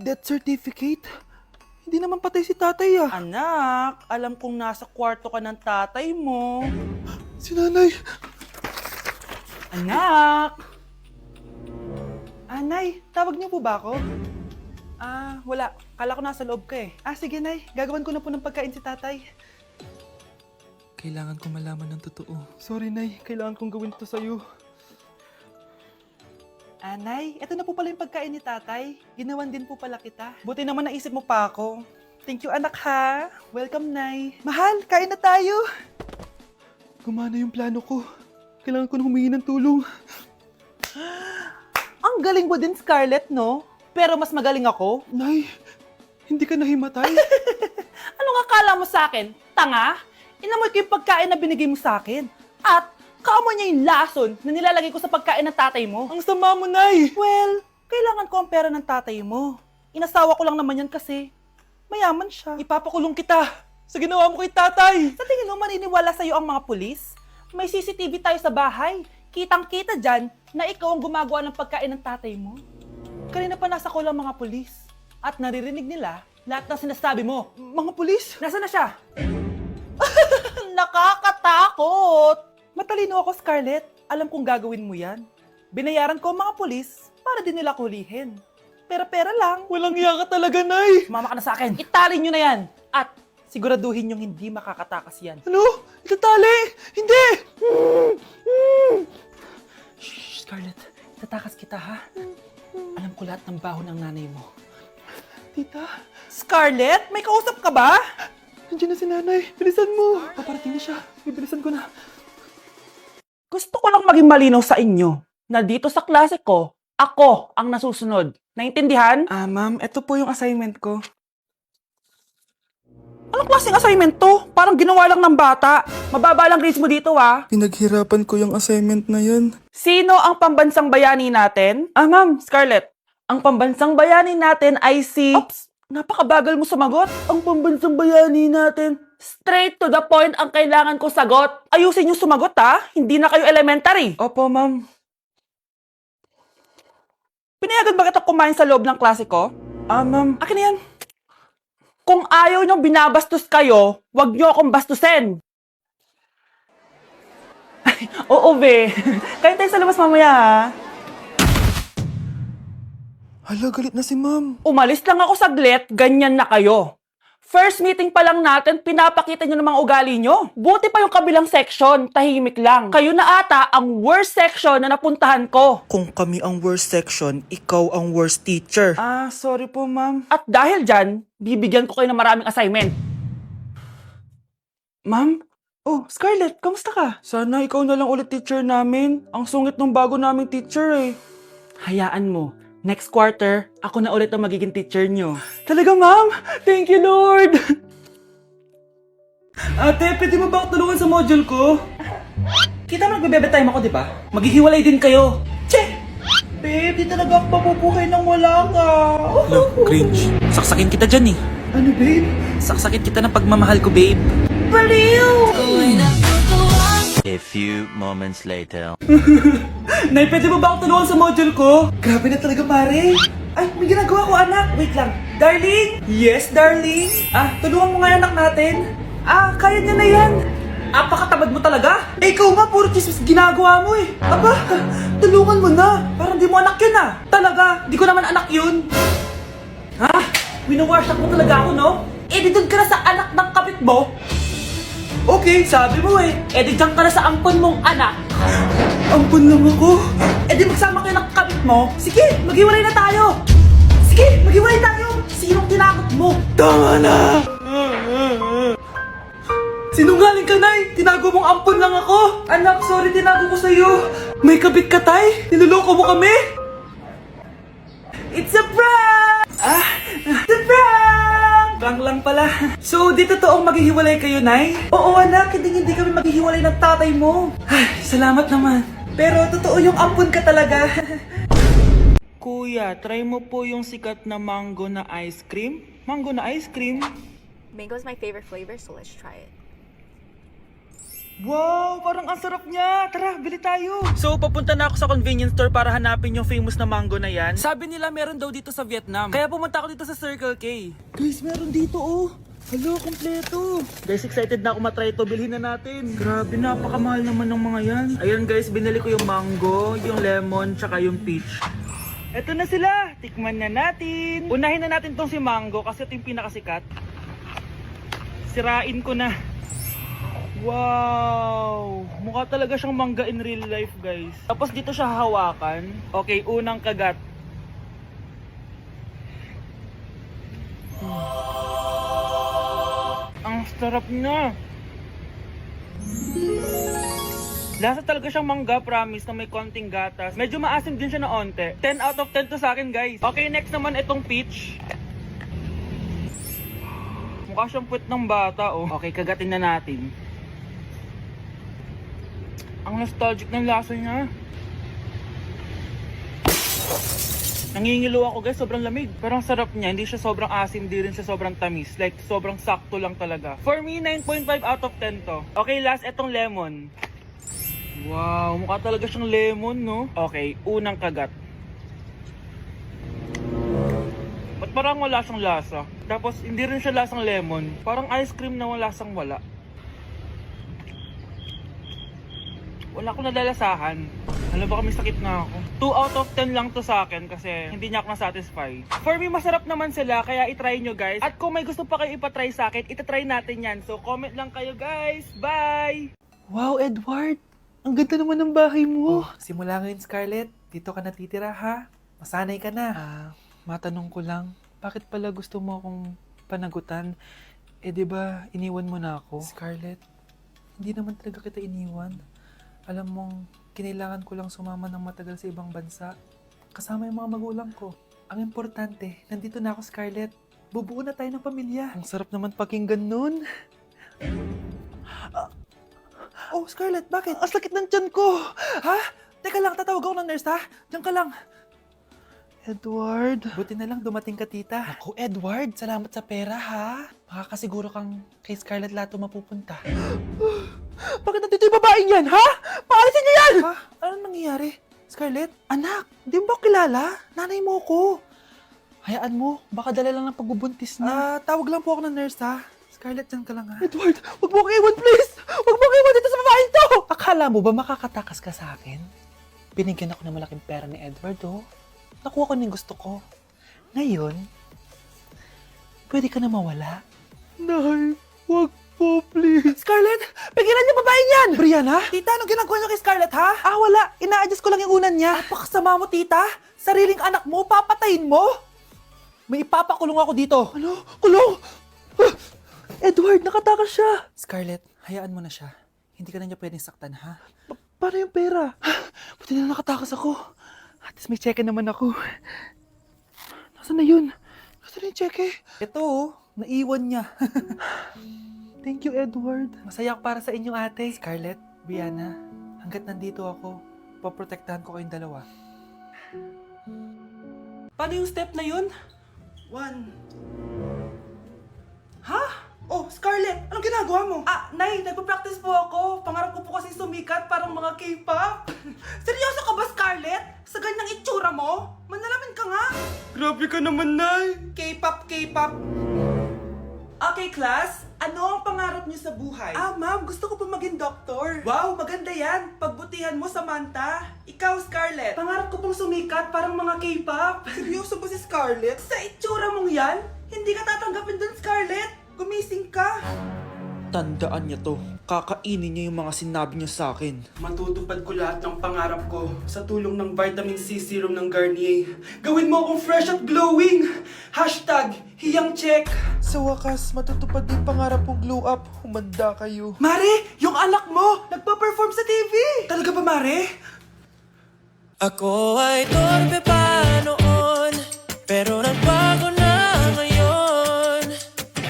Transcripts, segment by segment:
Death certificate? Hindi naman patay si tatay ah. Anak, alam kong nasa kwarto ka ng tatay mo. Si nanay. Anak! Nay, tawag niyo po ba ako? Wala. Kala ko nasa loob ka eh. Sige Nay, gagawan ko na po ng pagkain si tatay. Kailangan ko malaman ng totoo. Sorry, Nay. Kailangan kong gawin ito sa'yo. Nay, ito na po pala yung pagkain ni tatay. Ginawan din po pala kita. Buti naman naisip mo pa ako. Thank you anak ha. Welcome Nay. Mahal, kain na tayo. Gumana yung plano ko. Kailangan ko na humingi ng tulong. Ang galing mo din Scarlett, no? Pero mas magaling ako. Nay, hindi ka nahimatay. Anong akala mo sa akin? Tanga? Inamoy ko yung pagkain na binigay mo sa akin. At kaamoy niya yung lason na nilalagay ko sa pagkain ng tatay mo. Ang sama mo, Nay. Well, kailangan ko ang pera ng tatay mo. Inasawa ko lang naman yan kasi mayaman siya. Ipapakulong kita sa ginawa mo kay tatay. Sa tingin mo maniniwala sa'yo ang mga pulis? May CCTV tayo sa bahay. Kitang-kita dyan na ikaw ang gumagawa ng pagkain ng tatay mo. Kanina pa nasa kulang mga pulis. At naririnig nila lahat ng sinasabi mo. Mga pulis? Nasaan na siya? Nakakatakot! Matalino ako, Scarlett. Alam kong gagawin mo yan. Binayaran ko ang mga pulis para din nila kulihin. Pera-pera lang. Walang iya ka talaga, Nay. Sumama ka na sa akin. Itali nyo na yan. At siguraduhin yung hindi makakatakas yan. Ano? Itatali? Hindi! Shh, Scarlett. Itatakas kita, ha? Alam ko lahat ng baho ng nanay mo. Tita, Scarlett, may kausap ka ba? nandiyan na si nanay. Bilisan mo. Paparating na siya. Bibilisan ko na. Gusto ko lang maging malinaw sa inyo na dito sa klase ko, ako ang nasusunod. Naintindihan? Ma'am, ito po yung assignment ko. Anong klaseng assignment to? Parang ginawa lang ng bata. Mababa lang grades mo dito, ha? Pinaghirapan ko yung assignment na yan. Sino ang pambansang bayani natin? Ma'am, Scarlett. Ang pambansang bayani natin ay si... Oops! Napakabagal mo sumagot. Ang pambansang bayani natin. Straight to the point ang kailangan ko sagot. Ayusin yung sumagot, ha? Hindi na kayo elementary. Opo, ma'am. Pinayagan ba kita kumain sa loob ng klase ko? Ma'am. Akin na yan. Kung ayaw niyong binabastos kayo, wag niyo akong bastusin. Ay, oo, be. Kain tayo sa labas mamaya, ha? Hala, galit na si ma'am. Umalis lang ako saglit, ganyan na kayo. First meeting pa lang natin, pinapakita nyo ng mga ugali nyo. Buti pa yung kabilang section, tahimik lang. Kayo na ata ang worst section na napuntahan ko. Kung kami ang worst section, ikaw ang worst teacher. Sorry po, ma'am. At dahil dyan, bibigyan ko kayo ng maraming assignment. Ma'am? Oh, Scarlett, kamusta ka? Sana ikaw na lang ulit teacher namin. Ang sungit ng bago naming teacher eh. Hayaan mo, next quarter, ako na ulit ang magiging teacher nyo. Talaga, ma'am? Thank you, Lord! Ate, pwede mo ba ako tulungan sa module ko? Kita mo nagbebebe time ako, di ba? Maghihiwalay din kayo. Che! Babe, di talaga ako mapupuhay nang wala ka. Cringe. Saksakin kita dyan eh. Ano, babe? Saksakin kita ng pagmamahal ko, babe. Baliw! A few moments later. Nay, pwede mo ba ako tulungan sa module ko? Grabe na talaga, pare. Ay, may ginagawa ko, anak. Wait lang. Darling? Yes, darling. Tulungan mo nga yung anak natin. Kaya niya na yan. Apakatamad mo talaga. Ikaw nga, puro chismis ginagawa mo eh. Aba, tulungan mo na. Parang di mo anak yun Talaga, di ko naman anak yun. Winawash mo talaga ako, no? Di doon ka na sa anak ng kapit mo. Okay, sabi mo eh. Di dyan ka na sa ampon mong anak. Ampun lang ako. Di magsama kayo ng kapit mo. Sige, maghiwalay na tayo. Sige, maghiwalay tayo. Sinong tinakot mo? Tama na! Sinungaling ka, Nay! Tinago mong ampun lang ako! Anak, sorry, tinago ko sa'yo! May kabit ka, Tay? Niloloko mo kami? It's a prank! It's a prank! Prank lang pala. So, di totoong maghihiwalay kayo, Nay? Oo anak, hindi kami maghihiwalay ng tatay mo. Ay, salamat naman. Pero totoo yung ampun ka talaga. Kuya, try mo po yung sikat na mango na ice cream. Mango na ice cream. Mango is my favorite flavor, so let's try it. Wow, parang ang sarap niya. Tara, bili tayo. So, papunta na ako sa convenience store para hanapin yung famous na mango na yan. Sabi nila meron daw dito sa Vietnam. Kaya pumunta ako dito sa Circle K. Guys, meron dito oh. Hello, kompleto. Guys, excited na ako matry ito. Bilhin na natin. Grabe, napakamahal naman ng mga yan. Ayun guys, binili ko yung mango, yung lemon, tsaka yung peach. Eto na sila. Tikman na natin. Unahin na natin tong si mango kasi ito yung pinakasikat. Sirain ko na. Wow! Mukha talaga siyang mangga in real life, guys. Tapos dito siya hahawakan. Okay, unang kagat. Ang sarap niya. Lasa talaga siyang mangga, promise, na may konting gatas. Medyo maasim din siya na onte. 10 out of 10 to sa akin, guys. Okay, next naman itong peach. Mukha siyang puwet ng bata, oh. Okay, kagatin na natin. Ang nostalgic ng lasa niya. Nangingilo ako guys, sobrang lamig. Pero ang sarap niya, hindi siya sobrang asim, di rin siya sobrang tamis. Like, sobrang sakto lang talaga. For me, 9.5 out of 10 to. Okay, last, etong lemon. Wow, mukha talaga siyang lemon, no? Okay, unang kagat. Ba't parang wala siyang lasa? Tapos, hindi rin siya lasang lemon. Parang ice cream na wala lasang wala. Wala akong nadalasahan. Alam ba kami sakit na ako. 2 out of 10 lang to sa akin kasi hindi niya ako na-satisfy. For me, masarap naman sila kaya itry nyo guys. At kung may gusto pa kayo ipatry sa akin, itatry natin yan. So comment lang kayo guys. Bye! Wow, Edward. Ang ganda naman ng bahay mo. Simula ngayon, Scarlett. Dito ka natitira, ha? Masanay ka na. Matanong ko lang, bakit pala gusto mo akong panagutan? Eh, di ba iniwan mo na ako? Scarlett, hindi naman talaga kita iniwan. Alam mong, kinailangan ko lang sumama ng matagal sa ibang bansa. Kasama yung mga magulang ko. Ang importante, nandito na ako, Scarlett. Bubuo na tayo ng pamilya. Ang sarap naman pakinggan nun. Oh, Scarlett, bakit? Ang sakit ng tiyan ko! Ha? Teka lang, tatawag ako ng nurse, ha? Diyan ka lang. Edward. Buti na lang dumating ka, tita. Ako, Edward, salamat sa pera, ha? Makakasiguro kang kay Scarlett lahat mapupunta. Bakit nandito yung babaeng yan, ha? Paalisin niyo yan! Ha? Anong nangyayari? Scarlett? Anak, di mo ba kilala? Nanay mo ko. Hayaan mo, baka dala lang ng pagbubuntis niya. Tawag lang po ako ng nurse, ha? Scarlett, dyan ka lang, ha? Edward, wag mo kang iwan, please! Wag mo kang iwan dito sa babaeng to! Akala mo ba makakatakas ka sa akin? Binigyan ako ng malaking pera ni Edward, oh. Nakuha ko ng gusto ko. Ngayon, pwede ka na mawala. Nay, wag po, please. Scarlett, pigilan niyo babaeng yan! Brianna? Tita, anong ginagawa niyo kay Scarlett, ha? Wala. Ina-adjust ko lang yung unan niya. Napakasama mo, tita. Sariling anak mo, papatayin mo? May ipapakulong ako dito. Ano? Kulong? Edward, nakatakas siya. Scarlett, hayaan mo na siya. Hindi ka na niya pwedeng saktan, ha? Paano yung pera? Buti na nakatakas ako. At least may cheque naman ako. Nasaan na yun? Nasaan na yung cheque? Ito, oh. Naiwan niya. Thank you, Edward. Masaya ako para sa inyo, ate. Scarlett, Brianna, hanggat nandito ako, poprotektahan ko kayong dalawa. Paano yung step na yun? 1. Ha? Oh, Scarlett, anong ginagawa mo? Nay, nagpa-practice po ako. Pangarap ko po kasi sumikat parang mga K-pop. Seryoso ka ba, Scarlett? Sa ganyang itsura mo? Manalamin ka nga. Grabe ka naman, Nay. K-pop, K-pop. Okay, class. Ano ang pangarap niyo sa buhay? Ma'am, gusto ko po maging doktor. Wow, maganda yan. Pagbutihan mo, Samantha. Ikaw, Scarlett. Pangarap ko pong sumikat parang mga K-pop. Seryoso ba si Scarlett? Sa itsura mong yan, hindi ka tatanggapin dun, Scarlett. Gumising ka. Tandaan niya to. Kakainin niya yung mga sinabi niya sa akin. Matutupad ko lahat ng pangarap ko sa tulong ng Vitamin C Serum ng Garnier. Gawin mo akong fresh at glowing! #HiyangCheck. Sa wakas, matutupad din pangarap kong glow up. Humanda kayo. Mare! Yung anak mo! Nagpa-perform sa TV! Talaga ba, Mare? Ako ay torpe pa noon, pero nagbago na ngayon.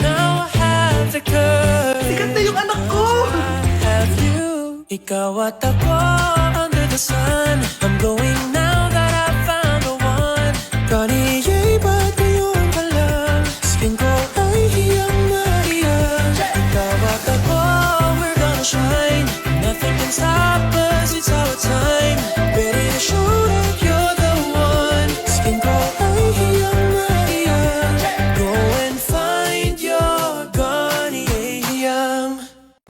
Now I have the courage. Sikat na yung anak ko! I have you. Ikaw at ako under the sun. I'm going